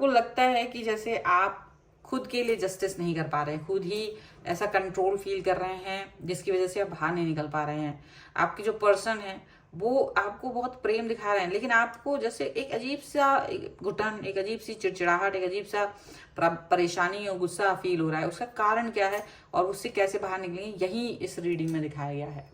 आपको लगता है कि जैसे आप खुद के लिए जस्टिस नहीं कर पा रहे हैं, खुद ही ऐसा कंट्रोल फील कर रहे हैं जिसकी वजह से आप बाहर नहीं निकल पा रहे हैं। आपके जो पर्सन है वो आपको बहुत प्रेम दिखा रहे हैं, लेकिन आपको जैसे एक अजीब सा घुटन, एक अजीब सी चिड़चिड़ाहट, एक अजीब सा परेशानी और गुस्सा फील हो रहा है। उसका कारण क्या है और उससे कैसे बाहर निकलेंगे, यही इस रीडिंग में दिखाया गया है।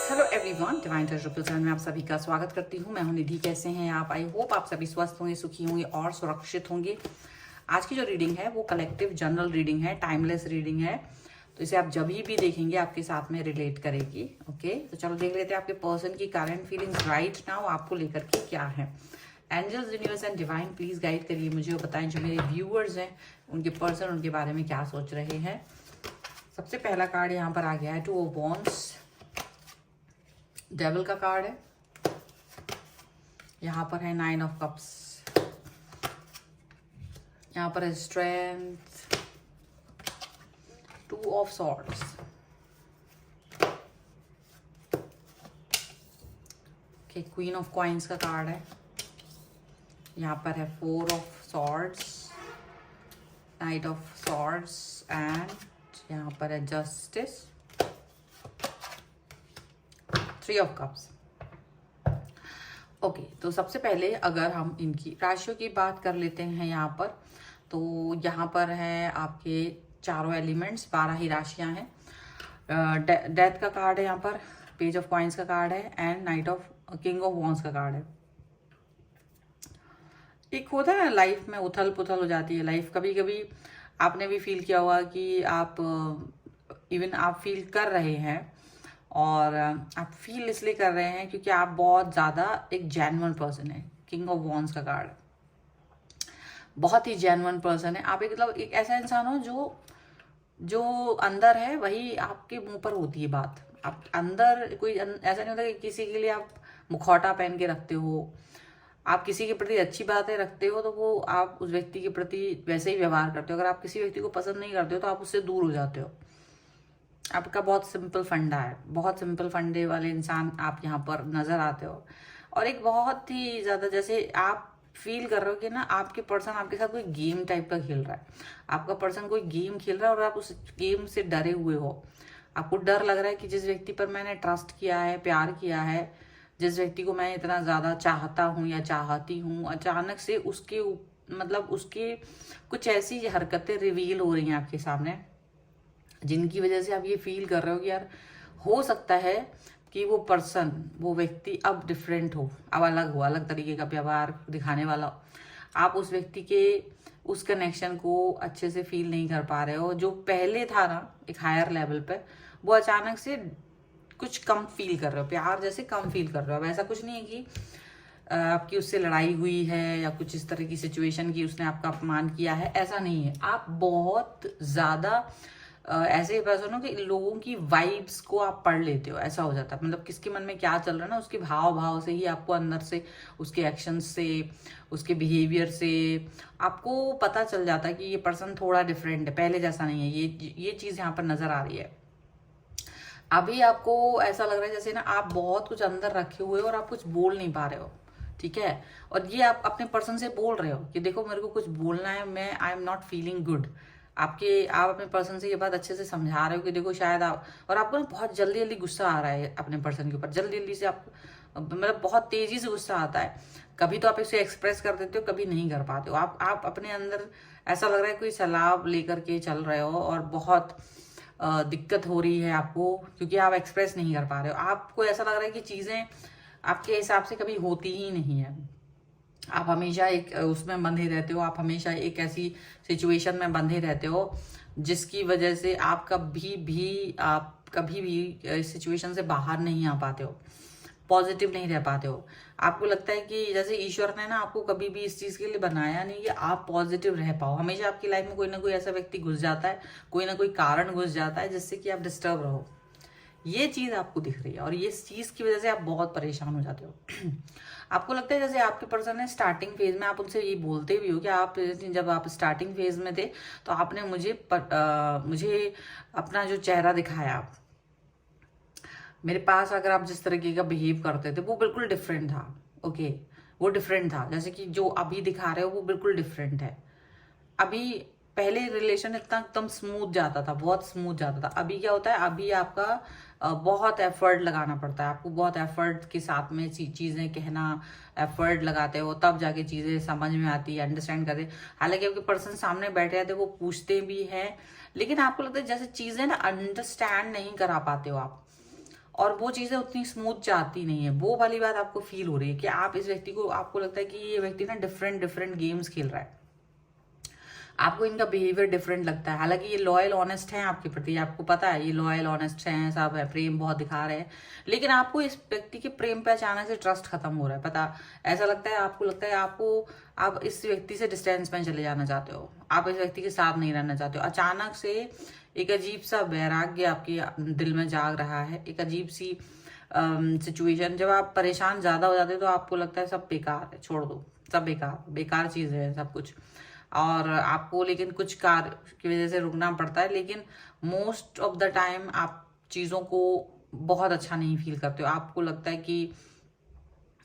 Hello everyone, divine treasure channel में आप सभी का स्वागत करती हूँ। मैं हूँ निधि। कैसे हैं आप? आई होप आप सभी स्वस्थ होंगे, सुखी होंगे और सुरक्षित होंगे। आज की जो रीडिंग है वो कलेक्टिव जनरल रीडिंग है, टाइमलेस रीडिंग है, तो इसे आप जब भी देखेंगे आपके साथ में रिलेट करेगी। ओके, तो चलो देख लेते हैं आपके पर्सन की करंट फीलिंग्स राइट नाउ आपको लेकर के क्या है। Angels, universe and divine please guide करिए मुझे और बताएं जो मेरे व्यूअर्स हैं उनके पर्सन उनके बारे में क्या सोच रहे हैं। सबसे पहला कार्ड यहाँ पर आ गया है 2 ऑफ वॉन्ड्स, डेविल का कार्ड है। यहाँ पर है 9 ऑफ कप्स, यहाँ पर है strength, 2 of swords, queen of coins का कार्ड है। यहाँ पर है 4 of swords, night of swords and यहाँ पर है जस्टिस, 3 ऑफ कप्स। ओके, तो सबसे पहले अगर हम इनकी राशियों की बात कर लेते हैं यहाँ पर, तो यहाँ पर है आपके चारों एलिमेंट्स, 12 ही राशियां हैं। डेथ का कार्ड है यहाँ पर, पेज ऑफ कॉइन्स का कार्ड है and night of king of wands का कार्ड है। एक होता है लाइफ में उथल पुथल हो जाती है लाइफ। कभी कभी आपने भी फील किया होगा कि आप इवन आप फील कर रहे हैं, और आप फील इसलिए कर रहे हैं क्योंकि आप बहुत ज़्यादा एक जेन्युइन पर्सन है। किंग ऑफ वॉन्ड्स का कार्ड, बहुत ही जेन्युइन पर्सन है आप। एक ऐसा इंसान हो जो अंदर है वही आपके मुंह पर होती है बात। आप अंदर कोई ऐसा नहीं होता कि किसी के लिए आप मुखौटा पहन के रखते हो। आप किसी के प्रति अच्छी बातें रखते हो तो वो आप उस व्यक्ति के प्रति वैसे ही व्यवहार करते हो। अगर आप किसी व्यक्ति को पसंद नहीं करते हो तो आप उससे दूर हो जाते हो। आपका बहुत सिंपल फंडा है, बहुत सिंपल फंडे वाले इंसान आप यहाँ पर नजर आते हो। और एक बहुत ही ज्यादा जैसे आप फील कर रहे हो कि ना आपके पर्सन आपके साथ कोई गेम टाइप का खेल रहा है। आपका पर्सन कोई गेम खेल रहा है और आप उस गेम से डरे हुए हो। आपको डर लग रहा है कि जिस व्यक्ति पर मैंने ट्रस्ट किया है, प्यार किया है, जिस व्यक्ति को मैं इतना ज्यादा चाहता हूँ या चाहती हूँ, अचानक से उसके उसके कुछ ऐसी हरकतें रिवील हो रही हैं आपके सामने, जिनकी वजह से आप ये फील कर रहे हो कि यार हो सकता है कि वो पर्सन, वो व्यक्ति अब डिफरेंट हो, अब अलग हो, अलग तरीके का व्यवहार दिखाने वाला हो। आप उस व्यक्ति के उस कनेक्शन को अच्छे से फील नहीं कर पा रहे हो। जो पहले था ना एक हायर लेवल पे, वो अचानक से कुछ कम फील कर रहे हो, प्यार जैसे कम फील कर रहे हो। अब ऐसा कुछ नहीं है कि आपकी उससे लड़ाई हुई है या कुछ इस तरह की सिचुएशन की उसने आपका अपमान किया है, ऐसा नहीं है। आप बहुत ज्यादा ऐसे पर्सन हो कि लोगों की वाइब्स को आप पढ़ लेते हो। ऐसा हो जाता है, मतलब किसके मन में क्या चल रहा है ना, उसके भाव से ही आपको अंदर से, उसके एक्शन से, उसके बिहेवियर से आपको पता चल जाता है कि ये पर्सन थोड़ा डिफरेंट है, पहले जैसा नहीं है। ये चीज यहाँ पर नजर आ रही है। अभी आपको ऐसा लग रहा है जैसे ना आप बहुत कुछ अंदर रखे हुए हो और आप कुछ बोल नहीं पा रहे हो, ठीक है। और ये आप अपने पर्सन से बोल रहे हो कि देखो मेरे को कुछ बोलना है, मैं I am not feeling good. आप अपने पर्सन से ये बात अच्छे से समझा रहे हो कि देखो शायद आप, और आपको ना बहुत जल्दी जल्दी गुस्सा आ रहा है अपने पर्सन के ऊपर, जल्दी जल्दी से आप बहुत तेजी से गुस्सा आता है। कभी तो आप इसे एक्सप्रेस कर देते हो, कभी नहीं कर पाते हो। आप अपने अंदर ऐसा लग रहा है कोई सलाह लेकर के चल रहे हो और बहुत दिक्कत हो रही है आपको क्योंकि आप एक्सप्रेस नहीं कर पा रहे हो। आपको ऐसा लग रहा है कि चीजें आपके हिसाब से कभी होती ही नहीं है। आप हमेशा एक उसमें बंधे रहते हो, आप हमेशा एक ऐसी सिचुएशन में बंधे रहते हो जिसकी वजह से आप कभी भी इस सिचुएशन से बाहर नहीं आ पाते हो, पॉजिटिव नहीं रह पाते हो। आपको लगता है कि जैसे ईश्वर ने ना आपको कभी भी इस चीज के लिए बनाया नहीं कि आप पॉजिटिव रह पाओ। हमेशा आपकी लाइफ में कोई ना कोई ऐसा व्यक्ति घुस जाता है, कोई ना कोई कारण घुस जाता है जिससे कि आप डिस्टर्ब रहो। ये चीज आपको दिख रही है और ये चीज की वजह से आप बहुत परेशान हो जाते हो। आपको लगता है जैसे आपके पर्सन है स्टार्टिंग फेज में, आप उनसे ये बोलते भी हो कि आप जब आप स्टार्टिंग फेज में थे तो आपने मुझे अपना जो चेहरा दिखाया, मेरे पास अगर आप जिस तरीके का बिहेव करते थे वो बिल्कुल डिफरेंट था। ओके, वो डिफरेंट था। जैसे कि जो अभी दिखा रहे हो वो बिल्कुल डिफरेंट है। अभी पहले रिलेशन इतना एकदम स्मूथ जाता था, बहुत स्मूथ जाता था। अभी क्या होता है, अभी आपका बहुत एफर्ट लगाना पड़ता है आपको, बहुत एफर्ट के साथ में चीज़ें कहना, एफर्ट लगाते हो तब जाके चीज़ें समझ में आती है, अंडरस्टैंड करते। हालांकि आपके पर्सन सामने बैठे रहते वो पूछते भी हैं, लेकिन आपको लगता है जैसे चीज़ें ना अंडरस्टैंड नहीं करा पाते हो आप, और वो चीज़ें उतनी स्मूथ जाती नहीं है। वो वाली बात आपको फील हो रही है कि आप इस व्यक्ति को, आपको लगता है कि ये व्यक्ति ना डिफरेंट डिफरेंट गेम्स खेल रहा है, आपको इनका बिहेवियर डिफरेंट लगता है। हालांकि ये लॉयल ऑनेस्ट हैं आपके प्रति, आपको पता है ये लॉयल ऑनेस्ट हैं, सब है, प्रेम बहुत दिखा रहे हैं, लेकिन आपको इस व्यक्ति के प्रेम पे अचानक से ट्रस्ट खत्म हो रहा है। पता ऐसा लगता है, आपको लगता है आप इस व्यक्ति से डिस्टेंस में चले जाना चाहते हो, आप इस व्यक्ति के साथ नहीं रहना चाहते हो। अचानक से एक अजीब सा वैराग्य आपके दिल में जाग रहा है, एक अजीब सी सिचुएशन। जब आप परेशान ज्यादा हो जाते हो तो आपको लगता है सब बेकार है, छोड़ दो, सब बेकार बेकार चीजें हैं सब कुछ, और आपको लेकिन कुछ कार्य की वजह से रुकना पड़ता है। लेकिन मोस्ट ऑफ द टाइम आप चीज़ों को बहुत अच्छा नहीं फील करते हो। आपको लगता है कि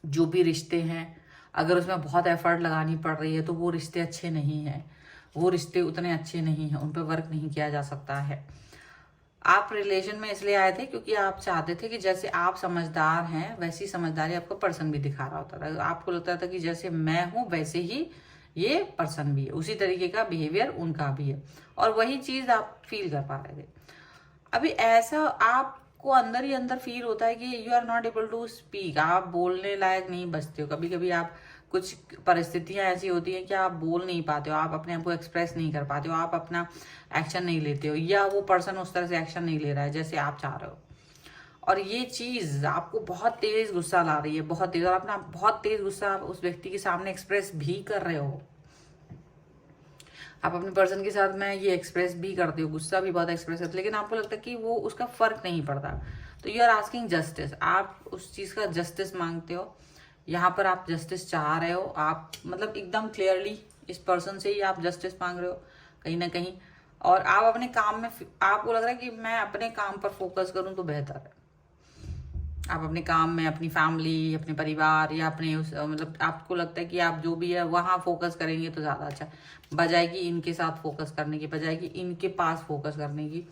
जो भी रिश्ते हैं, अगर उसमें बहुत एफर्ट लगानी पड़ रही है तो वो रिश्ते अच्छे नहीं हैं, वो रिश्ते उतने अच्छे नहीं हैं, उन पर वर्क नहीं किया जा सकता है। आप रिलेशन में इसलिए आए थे क्योंकि आप चाहते थे कि जैसे आप समझदार हैं वैसी समझदारी आपका पर्सन भी दिखा रहा होता था। आपको लगता था कि जैसे मैं हूं वैसे ही ये पर्सन भी है, उसी तरीके का बिहेवियर उनका भी है, और वही चीज आप फील कर पा रहे थे। अभी ऐसा आपको अंदर ही अंदर फील होता है कि you are not able to speak, आप बोलने लायक नहीं बचते हो। कभी कभी आप, कुछ परिस्थितियां ऐसी होती हैं कि आप बोल नहीं पाते हो, आप अपने आप को एक्सप्रेस नहीं कर पाते हो, आप अपना एक्शन नहीं लेते हो, या वो पर्सन उस तरह से एक्शन नहीं ले रहा है जैसे आप चाह रहे हो। और ये चीज आपको बहुत तेज गुस्सा ला रही है, बहुत तेज, और अपना बहुत तेज गुस्सा आप उस व्यक्ति के सामने एक्सप्रेस भी कर रहे हो। आप अपने पर्सन के साथ में ये एक्सप्रेस भी करते हो, गुस्सा भी बहुत एक्सप्रेस करते हो, लेकिन आपको लगता है कि वो उसका फर्क नहीं पड़ता। तो यू आर आस्किंग जस्टिस, आप उस चीज का जस्टिस मांगते हो। यहाँ पर आप जस्टिस चाह रहे हो, आप मतलब एकदम क्लियरली इस पर्सन से ही आप जस्टिस मांग रहे हो कहीं ना कहीं। और आप अपने काम में, आपको लग रहा है कि मैं अपने काम पर फोकस करूं तो बेहतर है। आप अपने काम में, अपनी फैमिली, अपने परिवार, या अपने उस मतलब आपको लगता है कि आप जो भी है वहां फोकस करेंगे तो ज्यादा अच्छा, बजाय कि इनके साथ फोकस करने की, बजाय कि इनके पास फोकस करने की।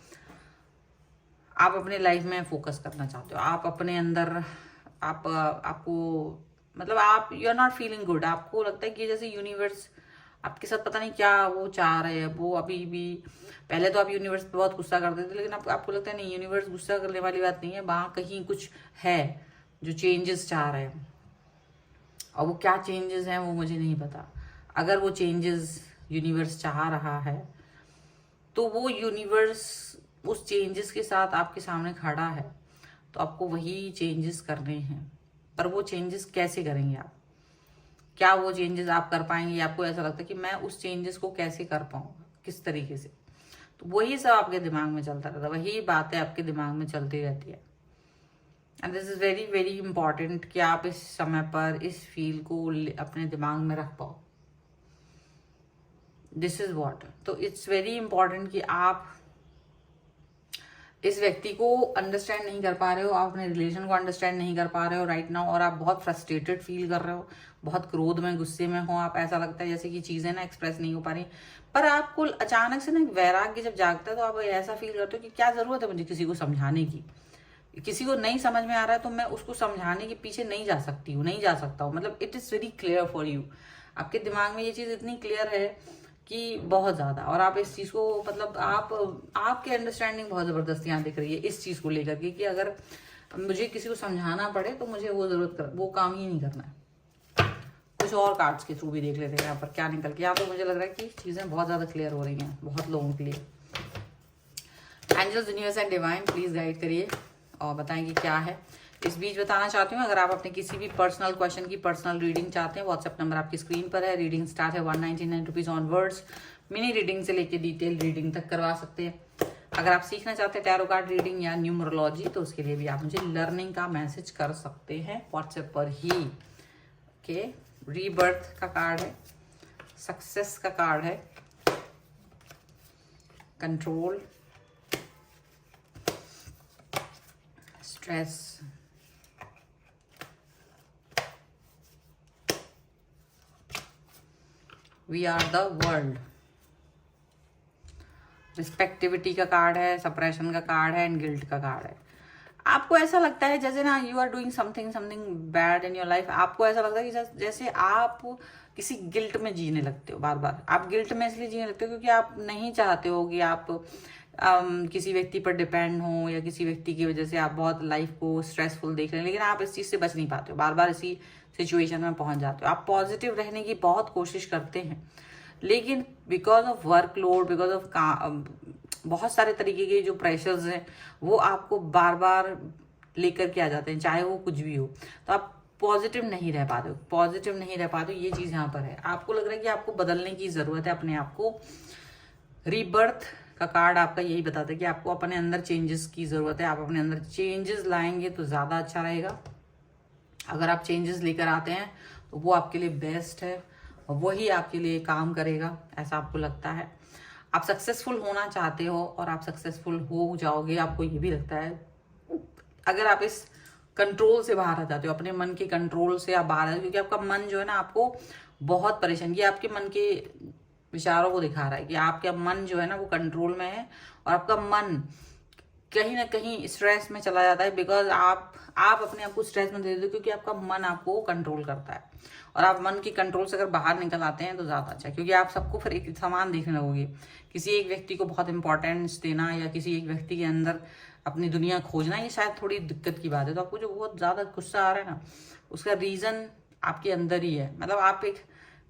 आप अपने लाइफ में फोकस करना चाहते हो, आप अपने अंदर, आपको मतलब आप, you are not feeling good. आपको लगता है कि जैसे यूनिवर्स आपके साथ पता नहीं क्या वो चाह रहे हैं। वो अभी भी, पहले तो आप यूनिवर्स पे बहुत गुस्सा करते थे, लेकिन आपको लगता है नहीं, यूनिवर्स गुस्सा करने वाली बात नहीं है, वहां कहीं कुछ है जो चेंजेस चाह रहे हैं। और वो क्या चेंजेस हैं वो मुझे नहीं पता। अगर वो चेंजेस यूनिवर्स चाह रहा है तो वो यूनिवर्स उस चेंजेस के साथ आपके सामने खड़ा है, तो आपको वही चेंजेस करने हैं। पर वो चेंजेस कैसे करेंगे आप, क्या वो चेंजेस आप कर पाएंगे? आपको ऐसा लगता है कि मैं उस चेंजेस को कैसे कर पाऊंगा, किस तरीके से? तो वही सब आपके दिमाग में चलता रहता है, वही बातें आपके दिमाग में चलती रहती है। And this is very very important कि आप इस समय पर इस फील को अपने दिमाग में रख पाओ। दिस इज वॉट, तो इट्स वेरी इंपॉर्टेंट कि आप इस व्यक्ति को अंडरस्टैंड नहीं कर पा रहे हो, आप अपने रिलेशन को अंडरस्टैंड नहीं कर पा रहे हो राइट नाउ, और आप बहुत फ्रस्ट्रेटेड फील कर रहे हो, बहुत क्रोध में, गुस्से में हो आप। ऐसा लगता है जैसे कि चीजें ना एक्सप्रेस नहीं हो पा रही। पर आपको अचानक से ना वैराग्य जब जागता है तो आप ऐसा फील करते हो कि क्या जरूरत है मुझे किसी को समझाने की, किसी को नहीं समझ में आ रहा है तो मैं उसको समझाने के पीछे नहीं जा सकती हूँ, नहीं जा सकता हूँ। मतलब it is very clear for you, आपके दिमाग में ये चीज इतनी क्लियर है कि बहुत ज्यादा, और आप इस चीज को, मतलब आपकी अंडरस्टैंडिंग बहुत जबरदस्त यहाँ दिख रही है इस चीज को लेकर के, कि अगर मुझे किसी को समझाना पड़े तो मुझे वो काम ही नहीं करना है। कुछ और कार्ड्स के थ्रू भी देख लेते हैं यहाँ पर क्या निकल के। यहाँ पर मुझे लग रहा है कि चीजें बहुत ज्यादा क्लियर हो रही हैं बहुत लोगों के लिए। Angels, universe and divine please guide करिए और बताएं कि क्या है। इस बीच बताना चाहती हूँ, अगर आप अपने किसी भी पर्सनल क्वेश्चन की पर्सनल रीडिंग चाहते हैं, व्हाट्सएप नंबर आपकी स्क्रीन पर है। रीडिंग स्टार्ट है 199 रुपीज ऑनवर्ड्स। मिनी रीडिंग से लेके डिटेल रीडिंग तक करवा सकते हैं। अगर आप सीखना चाहते हैं टैरो कार्ड रीडिंग या न्यूमरोलॉजी, तो उसके लिए भी आप मुझे लर्निंग का मैसेज कर सकते हैं व्हाट्सएप पर ही। ओके, रीबर्थ का कार्ड है, सक्सेस का कार्ड है, control, stress, we are the world. रिस्पेक्टिविटी का कार्ड है, सप्रेशन का कार्ड है एंड गिल्ट का कार्ड है। आपको ऐसा लगता है जैसे ना you are doing something something bad in your life. आपको ऐसा लगता है कि जैसे आप किसी गिल्ट में जीने लगते हो। बार बार आप गिल्ट में इसलिए जीने लगते हो क्योंकि आप नहीं चाहते हो कि आप किसी व्यक्ति पर डिपेंड हो, या किसी व्यक्ति की वजह से आप बहुत लाइफ को स्ट्रेसफुल देख रहे हैं, लेकिन आप इस चीज़ से बच नहीं पाते हो। बार बार इसी सिचुएशन में पहुंच जाते हो। आप पॉजिटिव रहने की बहुत कोशिश करते हैं, लेकिन because of workload, because of बहुत सारे तरीके के जो प्रेशर्स हैं वो आपको बार बार लेकर के आ जाते हैं, चाहे वो कुछ भी हो। तो आप पॉजिटिव नहीं रह पाते हो, पॉजिटिव नहीं रह पाते हो। ये चीज़ यहाँ पर है। आपको लग रहा है कि आपको बदलने की ज़रूरत है अपने आप को। रीबर्थ का कार्ड आपका यही बताता है कि आपको अपने अंदर चेंजेस की ज़रूरत है। आप अपने अंदर चेंजेस लाएंगे तो ज़्यादा अच्छा रहेगा। अगर आप चेंजेस लेकर आते हैं तो वो आपके लिए बेस्ट है, और वही आपके लिए काम करेगा, ऐसा आपको लगता है। आप सक्सेसफुल होना चाहते हो और आप सक्सेसफुल हो जाओगे, आपको ये भी लगता है। अगर आप इस कंट्रोल से बाहर आ जाते हो, अपने मन के कंट्रोल से आप बाहर आ जाते हो, क्योंकि आपका मन जो है ना आपको बहुत परेशान, ये आपके मन के विचारों को दिखा रहा है कि आपका मन जो है ना वो कंट्रोल में है, और आपका मन कहीं ना कहीं स्ट्रेस में चला जाता है। बिकॉज आप अपने आप को स्ट्रेस में दे देते हो, क्योंकि आपका मन आपको कंट्रोल करता है। और आप मन की कंट्रोल से अगर बाहर निकल आते हैं तो ज़्यादा अच्छा है, क्योंकि आप सबको फिर एक समान देखने लगोगे। किसी एक व्यक्ति को बहुत इंपॉर्टेंस देना या किसी एक व्यक्ति के अंदर अपनी दुनिया खोजना, ये शायद थोड़ी दिक्कत की बात है। तो आपको जो बहुत ज़्यादा गुस्सा आ रहा है ना, उसका रीज़न आपके अंदर ही है। मतलब आप एक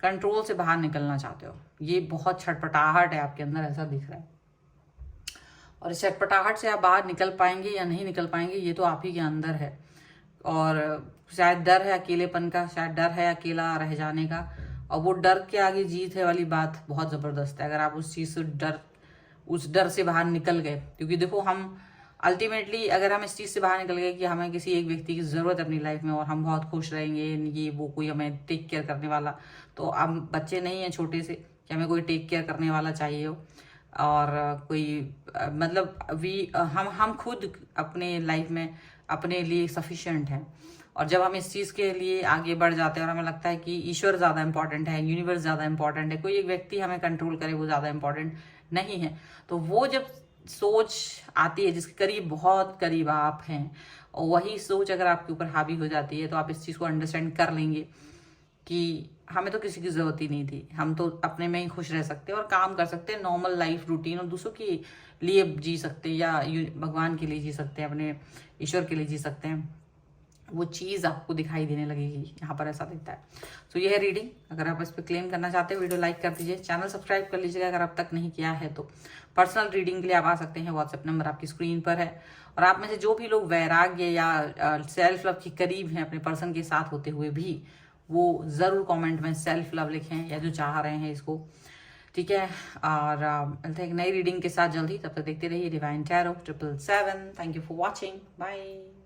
कंट्रोल से बाहर निकलना चाहते हो। ये बहुत छटपटाहट है आपके अंदर, ऐसा दिख रहा है। और इस छटपटाहट से आप बाहर निकल पाएंगे या नहीं निकल पाएंगे, ये तो आप ही के अंदर है। और शायद डर है अकेलेपन का, शायद डर है अकेला रह जाने का, और वो डर के आगे जीत है वाली बात बहुत ज़बरदस्त है। अगर आप उस चीज़ से उस डर से बाहर निकल गए, क्योंकि देखो हम अल्टीमेटली अगर हम इस चीज़ से बाहर निकल गए कि हमें किसी एक व्यक्ति की ज़रूरत है अपनी लाइफ में और हम बहुत खुश रहेंगे, ये वो कोई हमें टेक केयर करने वाला, तो हम बच्चे नहीं हैं छोटे से कि हमें कोई टेक केयर करने वाला चाहिए हो। और कोई मतलब हम खुद अपने लाइफ में अपने लिए सफिशिएंट हैं। और जब हम इस चीज़ के लिए आगे बढ़ जाते हैं और हमें लगता है कि ईश्वर ज़्यादा इंपॉर्टेंट है, यूनिवर्स ज़्यादा इंपॉर्टेंट है, कोई एक व्यक्ति हमें कंट्रोल करे वो ज़्यादा इंपॉर्टेंट नहीं है, तो वो जब सोच आती है जिसके करीब, बहुत करीब आप हैं, और वही सोच अगर आपके ऊपर हावी हो जाती है, तो आप इस चीज़ को अंडरस्टैंड कर लेंगे कि हमें तो किसी की ज़रूरत ही नहीं थी, हम तो अपने में ही खुश रह सकते हैं और काम कर सकते हैं, नॉर्मल लाइफ रूटीन, और दूसरों के लिए जी सकते हैं, या भगवान के लिए जी सकते हैं, अपने ईश्वर के लिए जी सकते हैं। वो चीज़ आपको दिखाई देने लगेगी, यहाँ पर ऐसा दिखता है। तो ये है रीडिंग। अगर आप इस पर क्लेम करना चाहते हैं, वीडियो लाइक कर दीजिए, चैनल सब्सक्राइब कर लीजिएगा अगर अब तक नहीं किया है तो। पर्सनल रीडिंग के लिए आप आ सकते हैं, व्हाट्सएप नंबर आपकी स्क्रीन पर है। और आप में से जो भी लोग वैराग्य या सेल्फ लव के करीब हैं अपने पर्सन के साथ होते हुए भी, वो ज़रूर कमेंट में सेल्फ लव लिखें, या जो चाह रहे हैं इसको, ठीक है। और मिलते हैं एक नई रीडिंग के साथ जल्दी। तब तक देखते रहिए divine tarot 777। Thank you for watching, bye.